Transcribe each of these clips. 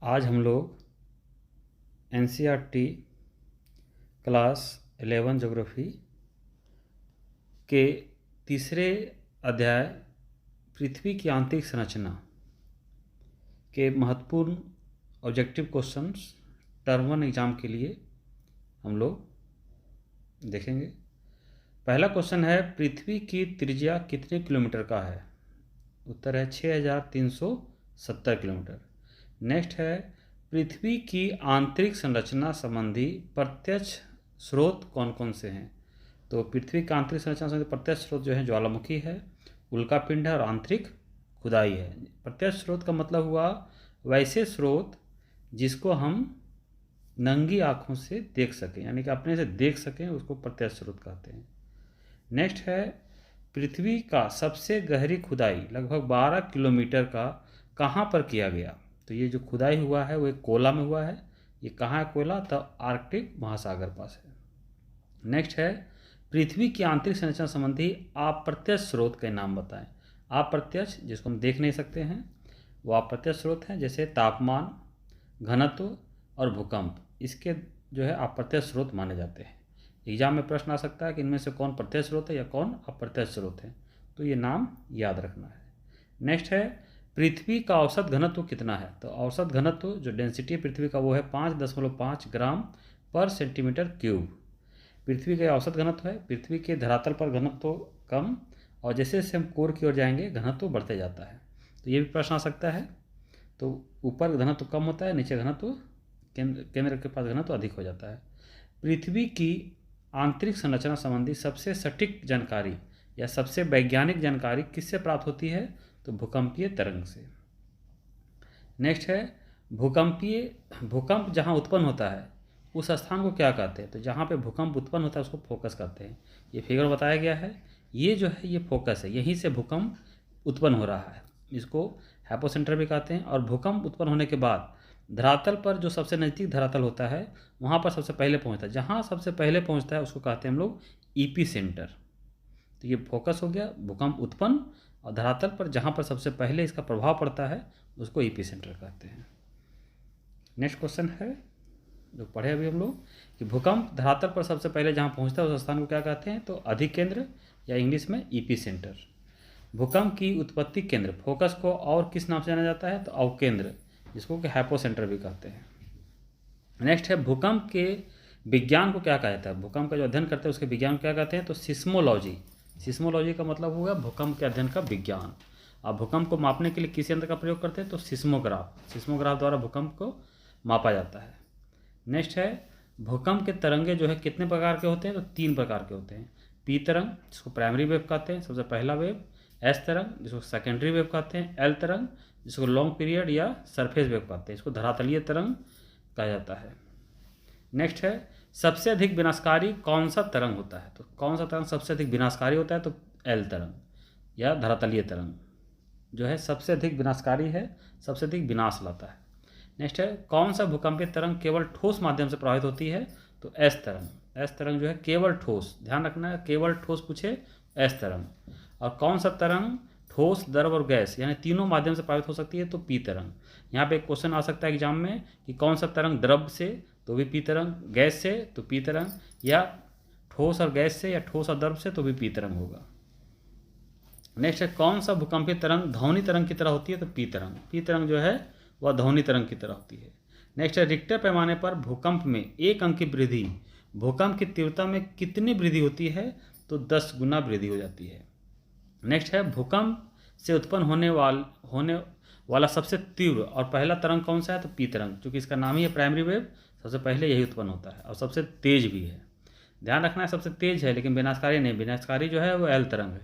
आज हम लोग एनसीईआरटी क्लास 11 ज्योग्राफी के तीसरे अध्याय पृथ्वी की आंतरिक संरचना के महत्वपूर्ण ऑब्जेक्टिव क्वेश्चंस टर्म 1 एग्ज़ाम के लिए हम लोग देखेंगे। पहला क्वेश्चन है, पृथ्वी की त्रिज्या कितने किलोमीटर का है? उत्तर है 6370 किलोमीटर। नेक्स्ट है, पृथ्वी की आंतरिक संरचना संबंधी प्रत्यक्ष स्रोत कौन कौन से हैं? तो पृथ्वी की आंतरिक संरचना संबंधी प्रत्यक्ष स्रोत जो है ज्वालामुखी है, उल्कापिंड है और आंतरिक खुदाई है। प्रत्यक्ष स्रोत का मतलब हुआ वैसे स्रोत जिसको हम नंगी आँखों से देख सकें, यानी कि अपने से देख सकें, उसको प्रत्यक्ष स्रोत कहते हैं। नेक्स्ट है, पृथ्वी का सबसे गहरी खुदाई लगभग 12 किलोमीटर का कहाँ पर किया गया? तो ये जो खुदाई हुआ है वो एक कोला में हुआ है। ये कहाँ है कोला? तो आर्कटिक महासागर पास है। नेक्स्ट है, पृथ्वी की आंतरिक संरचना संबंधी अप्रत्यक्ष स्रोत के नाम बताएं। अप्रत्यक्ष जिसको हम देख नहीं सकते हैं वो अप्रत्यक्ष स्रोत हैं, जैसे तापमान, घनत्व और भूकंप। इसके जो है अप्रत्यक्ष स्रोत माने जाते हैं। एग्जाम में प्रश्न आ सकता है कि इनमें से कौन प्रत्यक्ष स्रोत है या कौन अप्रत्यक्ष स्रोत है, तो ये नाम याद रखना है। नेक्स्ट है, पृथ्वी का औसत घनत्व कितना है? तो औसत घनत्व जो डेंसिटी है पृथ्वी का वो है 5.5 ग्राम पर सेंटीमीटर क्यूब। पृथ्वी का औसत घनत्व है। पृथ्वी के धरातल पर घनत्व कम और जैसे जैसे हम कोर की ओर जाएंगे घनत्व बढ़ते जाता है। तो ये भी प्रश्न आ सकता है। तो ऊपर घनत्व कम होता है, नीचे घनत्व केंद्र के पास घनत्व अधिक हो जाता है। पृथ्वी की आंतरिक संरचना संबंधी सबसे सटीक जानकारी या सबसे वैज्ञानिक जानकारी किससे प्राप्त होती है? तो भूकंपीय तरंग से। नेक्स्ट है, भूकंप जहाँ उत्पन्न होता है उस स्थान को क्या कहते हैं? तो जहाँ पे भूकंप उत्पन्न होता है उसको फोकस कहते हैं। ये फिगर बताया गया है, ये जो है ये फोकस है, यहीं से भूकंप उत्पन्न हो रहा है। इसको हाइपोसेंटर भी कहते हैं। और भूकंप उत्पन्न होने के बाद धरातल पर जो सबसे नज़दीक धरातल होता है वहाँ पर सबसे पहले पहुँचता है। जहाँ सबसे पहले पहुँचता है उसको कहते हैं हम लोग ईपी सेंटर। तो ये फोकस हो गया भूकंप उत्पन्न, और धरातल पर जहाँ पर सबसे पहले इसका प्रभाव पड़ता है उसको ईपी सेंटर कहते हैं। नेक्स्ट क्वेश्चन है जो पढ़े अभी हम लोग कि भूकंप धरातल पर सबसे पहले जहाँ पहुँचता है उस स्थान को क्या कहते हैं? तो अधिकेंद्र या इंग्लिश में ईपी सेंटर। भूकंप की उत्पत्ति केंद्र फोकस को और किस नाम से जाना जाता है? तो अवकेंद्र, जिसको कि हाइपोसेंटर भी कहते हैं। नेक्स्ट है, भूकंप के विज्ञान को क्या कहा जाता है? भूकंप का जो अध्ययन करते हैं उसके विज्ञान को क्या कहते हैं? तो सिस्मोलॉजी। सिस्मोलॉजी का मतलब होगा भूकंप के अध्ययन का विज्ञान। अब भूकंप को मापने के लिए किस यंत्र का प्रयोग करते हैं? तो सिस्मोग्राफ। सिस्मोग्राफ द्वारा भूकंप को मापा जाता है। नेक्स्ट है, भूकंप के तरंगे जो है कितने प्रकार के होते हैं? तो 3 प्रकार के होते हैं। पी तरंग जिसको प्राइमरी वेव कहते हैं, सबसे पहला वेव। एस तरंग जिसको सेकेंडरी वेव कहते हैं। एल तरंग जिसको लॉन्ग पीरियड या सरफेस वेव कहते हैं, इसको धरातलीय तरंग कहा जाता है। नेक्स्ट है, सबसे अधिक विनाशकारी कौन सा तरंग होता है? तो कौन सा तरंग सबसे अधिक विनाशकारी होता है? तो एल तरंग या धरातलीय तरंग जो है सबसे अधिक विनाशकारी है, सबसे अधिक विनाश लाता है। नेक्स्ट है, कौन सा भूकंपीय तरंग केवल ठोस माध्यम से प्रभावित होती है? तो एस तरंग। एस तरंग जो है केवल ठोस, ध्यान रखना है, केवल ठोस पूछे एस तरंग। और कौन सा तरंग ठोस, द्रव और गैस यानी तीनों माध्यम से प्रभावित हो सकती है? तो पी तरंग। यहाँ पे एक क्वेश्चन आ सकता है एग्जाम में कि कौन सा तरंग द्रव से, तो भी पी तरंग, गैस से तो पी तरंग, या ठोस और गैस से या ठोस और द्रव से तो भी पी तरंग होगा। नेक्स्ट है, कौन सा भूकंपीय तरंग ध्वनि तरंग की तरह होती है? तो पी तरंग। पी तरंग जो है वह ध्वनि तरंग की तरह होती है। नेक्स्ट है, रिक्टर पैमाने पर भूकंप में 1 अंक की वृद्धि भूकंप की तीव्रता में कितनी वृद्धि होती है? तो 10 गुना वृद्धि हो जाती है। नेक्स्ट है, भूकंप से उत्पन्न होने वाला सबसे तीव्र और पहला तरंग कौन सा है? तो पी तरंग, क्योंकि इसका नाम ही है प्राइमरी वेव, सबसे पहले यही उत्पन्न होता है और सबसे तेज भी है। ध्यान रखना है सबसे तेज है, लेकिन विनाशकारी नहीं। विनाशकारी जो है वो एल तरंग है।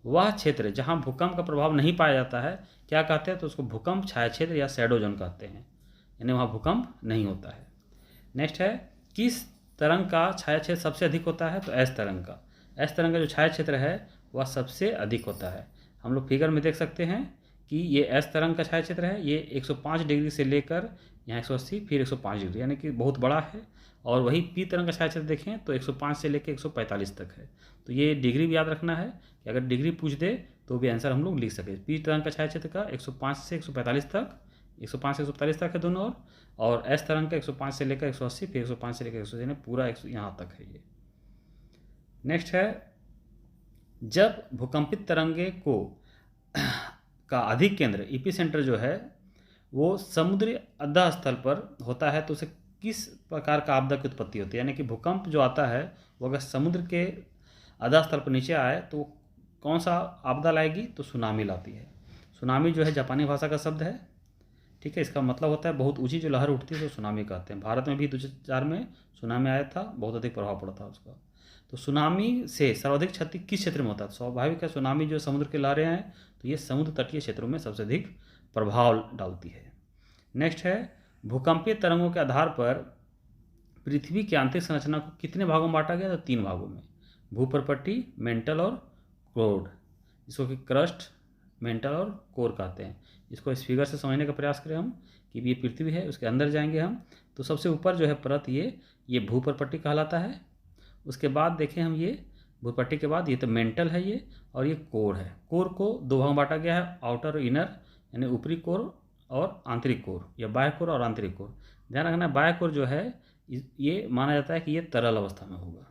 वह क्षेत्र जहाँ भूकंप का प्रभाव नहीं पाया जाता है क्या कहते हैं? तो उसको भूकंप छाया क्षेत्र या शैडो जोन कहते हैं, यानी वहाँ भूकंप नहीं होता है। नेक्स्ट है, किस तरंग का छाया क्षेत्र सबसे अधिक होता है? तो एस तरंग का। एस तरंग का जो छाया क्षेत्र है वह सबसे अधिक होता है। हम लोग फिगर में देख सकते हैं कि ये एस तरंग का छाया क्षेत्र है, ये 105 डिग्री से लेकर यहाँ 180 फिर 105 डिग्री, यानी कि बहुत बड़ा है। और वही पी तरंग का छाया क्षेत्र देखें तो 105 से लेकर 145 तक है। तो ये डिग्री भी याद रखना है कि अगर डिग्री पूछ दे तो भी आंसर हम लोग लिख सकें। पी तरंग का छाया क्षेत्र का 105 से 145 तक 105 से 145 तक है दोनों और एस तरंग का 105 से लेकर 180, फिर 105 से लेकर 180 पूरा 100 यहाँ तक है ये। नेक्स्ट है, जब भूकंपित तरंगे को का अधिक केंद्र ईपी सेंटर जो है वो समुद्री अधः स्थल पर होता है तो उसे किस प्रकार का आपदा की उत्पत्ति होती है। यानी कि भूकंप जो आता है वो अगर समुद्र के अधः स्थल पर नीचे आए तो कौन सा आपदा लाएगी, तो सुनामी लाती है। सुनामी जो है जापानी भाषा का शब्द है, ठीक है। इसका मतलब होता है बहुत ऊंची जो लहर उठती है तो सुनामी कहते हैं। भारत में भी 2004 में सुनामी आया था, बहुत अधिक प्रभाव पड़ा था उसका। तो सुनामी से सर्वाधिक क्षति किस क्षेत्र में होता है? स्वाभाविक है, सुनामी जो समुद्र की लहरें हैं तो ये समुद्र तटीय क्षेत्रों में सबसे अधिक प्रभाव डालती है। नेक्स्ट है, भूकंपीय तरंगों के आधार पर पृथ्वी की आंतरिक संरचना को कितने भागों में बांटा गया? तो 3 भागों में, भूपरपट्टी, मेंटल और कोर, जिसको कि क्रस्ट, मेंटल और कोर कहते हैं। इसको इस फिगर से समझने का प्रयास करें हम कि ये पृथ्वी है, उसके अंदर जाएंगे हम तो सबसे ऊपर जो है परत ये भूपरपट्टी कहलाता है। उसके बाद देखें हम ये भूपट्टी के बाद ये तो मेंटल है ये, और ये कोर है। कोर को 2 भाग में बांटा गया है, आउटर और इनर, यानी ऊपरी कोर और आंतरिक कोर, या बाह्य कोर और आंतरिक कोर। ध्यान रखना, बाह्य कोर जो है ये माना जाता है कि ये तरल अवस्था में होगा।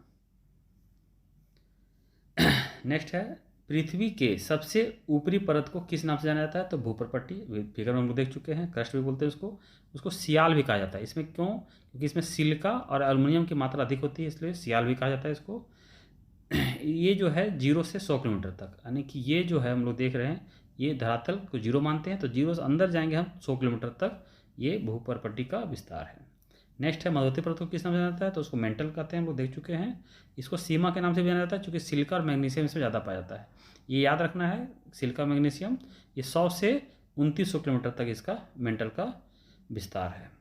नेक्स्ट है, पृथ्वी के सबसे ऊपरी परत को किस नाम से जाना जाता है? तो भूपरपट्टी, फिगर में हम लोग देख चुके हैं, क्रस्ट भी बोलते हैं उसको सियाल भी कहा जाता है। इसमें क्यों? क्योंकि इसमें सिलिका और एल्युमिनियम की मात्रा अधिक होती है, इसलिए सियाल भी कहा जाता है इसको। ये जो है 0 से 100 किलोमीटर तक, यानी कि ये जो है हम लोग देख रहे हैं ये धरातल को 0 मानते हैं, तो 0 से अंदर जाएंगे हम 100 किलोमीटर तक, ये भूपरपट्टी का विस्तार है। नेक्स्ट है, मध्यवर्ती परत को किस नाम से जाना जाता है? तो उसको मेंटल कहते हैं, हम लोग देख चुके हैं। इसको सीमा के नाम से भी जाना जाता है क्योंकि सिलिका और मैग्नीशियम इसमें ज़्यादा पाया जाता है। ये याद रखना है, सिलिका मैग्नीशियम ये 100 से 2900 किलोमीटर तक इसका मेंटल का विस्तार है।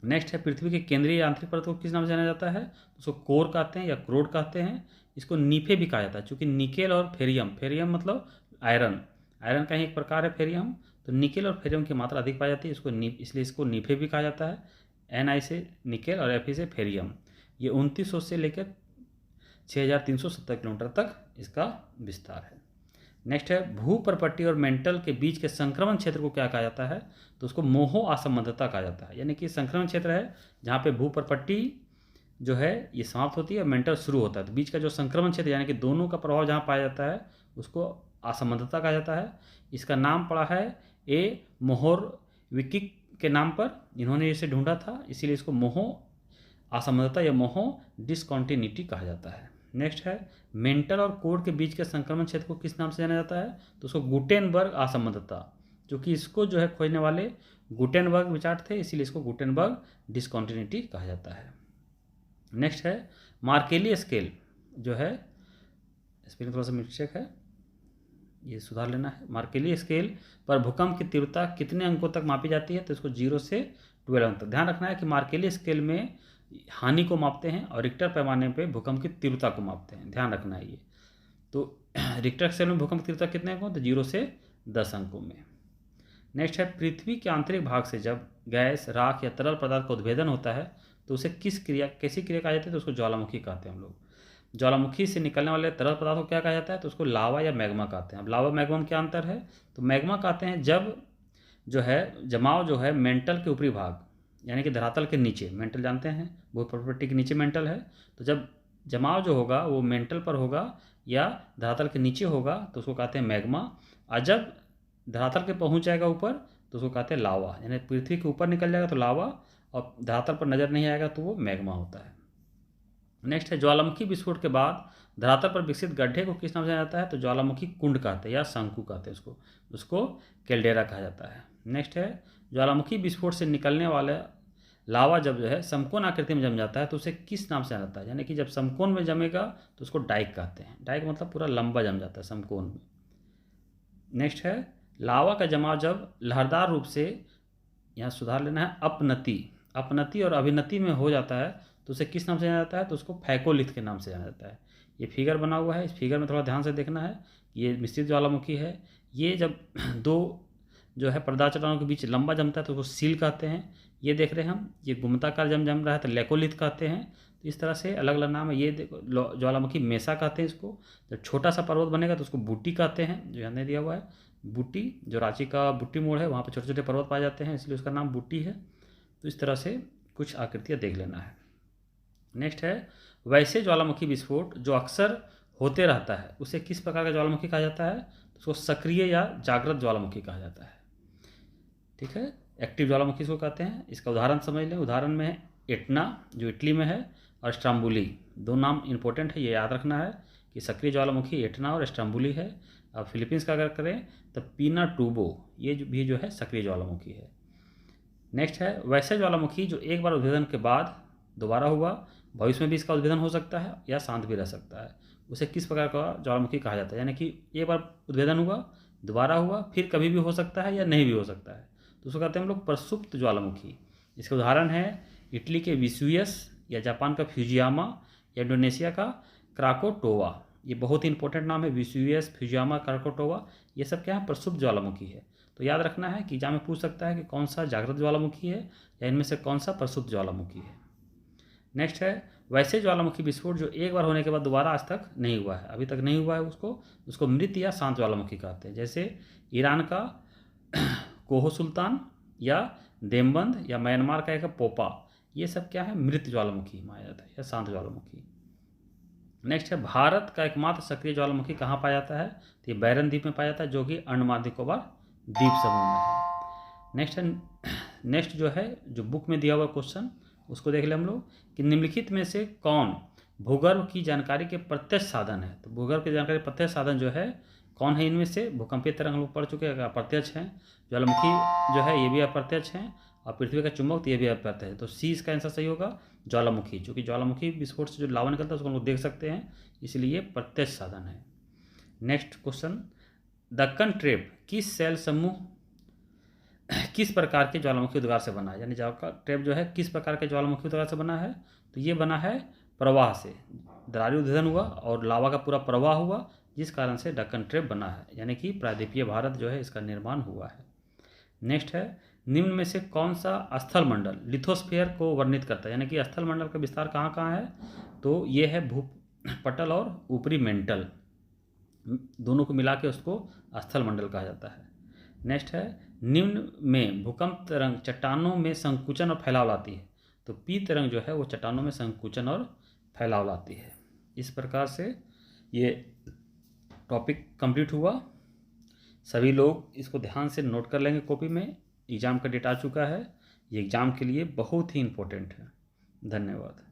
नेक्स्ट है, पृथ्वी के केंद्रीय आंतरिक परत को किस नाम से जाना जाता है? तो उसको कोर कहते हैं या क्रोड कहते हैं। इसको नीफे भी कहा जाता है क्योंकि निकेल और फेरियम मतलब आयरन का ही एक प्रकार है फेरियम, तो निकेल और फेरियम की मात्रा अधिक पाई जाती है, इसलिए इसको नीफे भी कहा जाता है। Ni से निकेल और Fe से फेरियम। ये 2900 से लेकर 6370 किलोमीटर तक इसका विस्तार है। नेक्स्ट है, भूपरपट्टी और मेंटल के बीच के संक्रमण क्षेत्र को क्या कहा जाता है? तो उसको मोहो असंबद्धता कहा जाता है। यानी कि संक्रमण क्षेत्र है जहाँ पे भूपरपट्टी जो है ये समाप्त होती है और मेंटल शुरू होता है, तो बीच का जो संक्रमण क्षेत्र यानी कि दोनों का प्रभाव जहाँ पाया जाता है उसको असंबद्धता कहा जाता है। इसका नाम पड़ा है ए मोहोरविकिक के नाम पर, इन्होंने इसे ढूंढा था, इसीलिए इसको मोहो असंबद्धता या मोहो डिसकॉन्टिन्यूटी कहा जाता है। नेक्स्ट है, मेंटल और कोर के बीच के संक्रमण क्षेत्र को किस नाम से जाना जाता है? तो उसको गुटेनबर्ग असंबद्धता, जो कि इसको जो है खोजने वाले गुटेनबर्ग विचार थे, इसीलिए इसको गुटेनबर्ग डिसकॉन्टिन्यूटी कहा जाता है। नेक्स्ट है, मार्केली स्केल जो है, स्पेलिंग थोड़ा सा मिस्टेक है, ये सुधार लेना है। मार्केली स्केल पर भूकंप की तीव्रता कितने अंकों तक मापी जाती है? तो इसको 0 से 12 अंक तक। ध्यान रखना है कि मार्केली स्केल में हानि को मापते हैं और रिक्टर पैमाने पे भूकंप की तीव्रता को मापते हैं, ध्यान रखना है ये। तो रिक्टर स्केल में भूकंप की तीव्रता कितने अंकों? तो 0 से 10 अंकों में। नेक्स्ट है, पृथ्वी के आंतरिक भाग से जब गैस, राख या तरल पदार्थ का उद्भेदन होता है तो उसे कैसी क्रिया कहा जाती है? तो उसको ज्वालामुखी कहते हैं हम लोग। ज्वालामुखी से निकलने वाले तरल पदार्थ को क्या कहा जाता है? तो उसको लावा या मैग्मा कहते हैं। अब लावा मैग्मा में क्या अंतर है? तो मैग्मा कहते हैं जब जो है जमाव जो है मेंटल के ऊपरी भाग यानी कि धरातल के नीचे, मेंटल जानते हैं भूपरपट्टी के नीचे मेंटल है, तो जब जमाव जो होगा वो मेंटल पर होगा या धरातल के नीचे होगा तो उसको कहते हैं मैग्मा, और जब धरातल के पहुँच जाएगा ऊपर तो उसको कहते हैं लावा। यानी पृथ्वी के ऊपर निकल जाएगा तो लावा और धरातल पर नज़र नहीं आएगा तो वो मैग्मा होता है। नेक्स्ट है, ज्वालामुखी विस्फोट के बाद धरातल पर विकसित गड्ढे को किस नाम से जाना जाता है? तो ज्वालामुखी कुंड कहते हैं या शंकु कहते हैं उसको कैल्डेरा कहा जाता है। नेक्स्ट है, ज्वालामुखी विस्फोट से निकलने वाला लावा जब जो है समकोण आकृति में जम जाता है तो उसे किस नाम से जाना जाता है? यानी कि जब समकोण में जमेगा तो उसको डाइक कहते हैं। डाइक मतलब पूरा लंबा जम जाता है समकोण में। नेक्स्ट है, लावा का जमाव जब लहरदार रूप से, यहाँ सुधार लेना है, अपनति और अभिनति में हो जाता है तो उसे किस नाम से जाना जाता है? तो उसको फैकोलिथ के नाम से जाना जाता है। ये फिगर बना हुआ है, इस फिगर में थोड़ा ध्यान से देखना है। ये मिश्रित ज्वालामुखी है, ये जब 2 जो है पर्दा चट्टानों के बीच लंबा जमता है तो उसको सील कहते हैं। ये देख रहे हैं हम, ये गुमताकार जम रहा है तो लेकोलिथ कहते हैं। तो इस तरह से अलग अलग नाम है। ये देखो ज्वालामुखी मेसा कहते हैं इसको। जब छोटा सा पर्वत बनेगा तो उसको बूटी कहते हैं, जो यहाँ दिया हुआ है। बूटी, जो रांची का बुट्टी मोड़ है वहाँ पर छोटे छोटे पर्वत पाए जाते हैं, इसलिए उसका नाम बूटी है। तो इस तरह से कुछ आकृतियाँ देख लेना है। नेक्स्ट है वैसे ज्वालामुखी विस्फोट जो अक्सर होते रहता है उसे किस प्रकार का ज्वालामुखी कहा जाता है? तो उसको सक्रिय या जागृत ज्वालामुखी कहा जाता है। ठीक है, एक्टिव ज्वालामुखी इसको कहते हैं। इसका उदाहरण समझ लें। उदाहरण में है एटना जो इटली में है, और स्ट्राम्बुली। दो नाम इंपॉर्टेंट है, ये याद रखना है कि सक्रिय ज्वालामुखी एटना और स्ट्राम्बुली है। अब फिलीपींस का अगर करें तो पिनाटुबो, ये भी जो है सक्रिय ज्वालामुखी है। नेक्स्ट है वैसे ज्वालामुखी जो एक बार उद्भेदन के बाद दोबारा हुआ, भविष्य में भी इसका उद्भेदन हो सकता है या शांत भी रह सकता है, उसे किस प्रकार का ज्वालामुखी कहा जाता है? यानी कि एक बार उद्भेदन हुआ, दोबारा हुआ, फिर कभी भी हो सकता है या नहीं भी हो सकता है, तो उसको कहते हैं हम लोग प्रसुप्त ज्वालामुखी। इसके उदाहरण है इटली के विसुयस, या जापान का फ्यूजियामा, या इंडोनेशिया का क्राकोटोवा। ये बहुत ही इंपॉर्टेंट नाम है, विसुयस, फ्यूजियामा, क्राकोटोवा, ये सब क्या है? प्रसुप्त ज्वालामुखी है। तो याद रखना है कि एग्जाम में पूछ सकता है कि कौन सा जागृत ज्वालामुखी है या इनमें से कौन सा प्रसुप्त ज्वालामुखी है। नेक्स्ट है वैसे ज्वालामुखी विस्फोट जो एक बार होने के बाद दोबारा आज तक नहीं हुआ है, अभी तक नहीं हुआ है, उसको मृत या शांत ज्वालामुखी कहते हैं। जैसे ईरान का कोहो सुल्तान, या देमबंद, या म्यांमार का एक पोपा, ये सब क्या है? मृत ज्वालामुखी माना जाता है या शांत ज्वालामुखी। नेक्स्ट है भारत का एकमात्र सक्रिय ज्वालामुखी कहाँ पाया जाता है? तो ये बैरन द्वीप में पाया जाता है जो कि अंडमान निकोबार द्वीप समूह में है। नेक्स्ट जो है जो बुक में दिया हुआ क्वेश्चन उसको देख ले हम लोग कि निम्नलिखित में से कौन भूगर्भ की जानकारी के प्रत्यक्ष साधन है? तो भूगर्भ की जानकारी प्रत्यक्ष साधन जो है कौन है इनमें से? भूकंपीय तरंग हम लोग पढ़ चुके हैं, अप्रत्यक्ष हैं। ज्वालामुखी जो है ये भी अप्रत्यक्ष हैं, और पृथ्वी का चुंबक तो ये भी अप्रत्यक्ष है। तो सी इसका आंसर सही होगा, ज्वालामुखी। चूँकि ज्वालामुखी विस्फोट से जो लावा निकलता है उसको हम लोग देख सकते हैं, इसलिए ये प्रत्यक्ष साधन है। नेक्स्ट क्वेश्चन, दक्कन ट्रेप किस शैल समूह किस प्रकार के ज्वालामुखी उद्गार से बना है? यानी जावा ट्रेप जो है किस प्रकार के ज्वालामुखी उद्गार से बना है? तो ये बना है प्रवाह से, दरारी उद्भेदन हुआ और लावा का पूरा प्रवाह हुआ, जिस कारण से दक्कन ट्रेप बना है, यानी कि प्रायद्वीपीय भारत जो है इसका निर्माण हुआ है। नेक्स्ट है निम्न में से कौन सा स्थल मंडल लिथोस्फीयर को वर्णित करता है? यानी कि स्थल मंडल का विस्तार कहाँ कहाँ है? तो ये है भूपटल और ऊपरी मेंटल, दोनों को मिला के उसको स्थल मंडल कहा जाता है। नेक्स्ट है निम्न में भूकंप तरंग चट्टानों में संकुचन और फैलाव लाती है। तो पी तरंग जो है वो चट्टानों में संकुचन और फैलाव लाती है। इस प्रकार से ये टॉपिक कंप्लीट हुआ। सभी लोग इसको ध्यान से नोट कर लेंगे कॉपी में। एग्ज़ाम का डेट आ चुका है, ये एग्ज़ाम के लिए बहुत ही इम्पोर्टेंट है। धन्यवाद।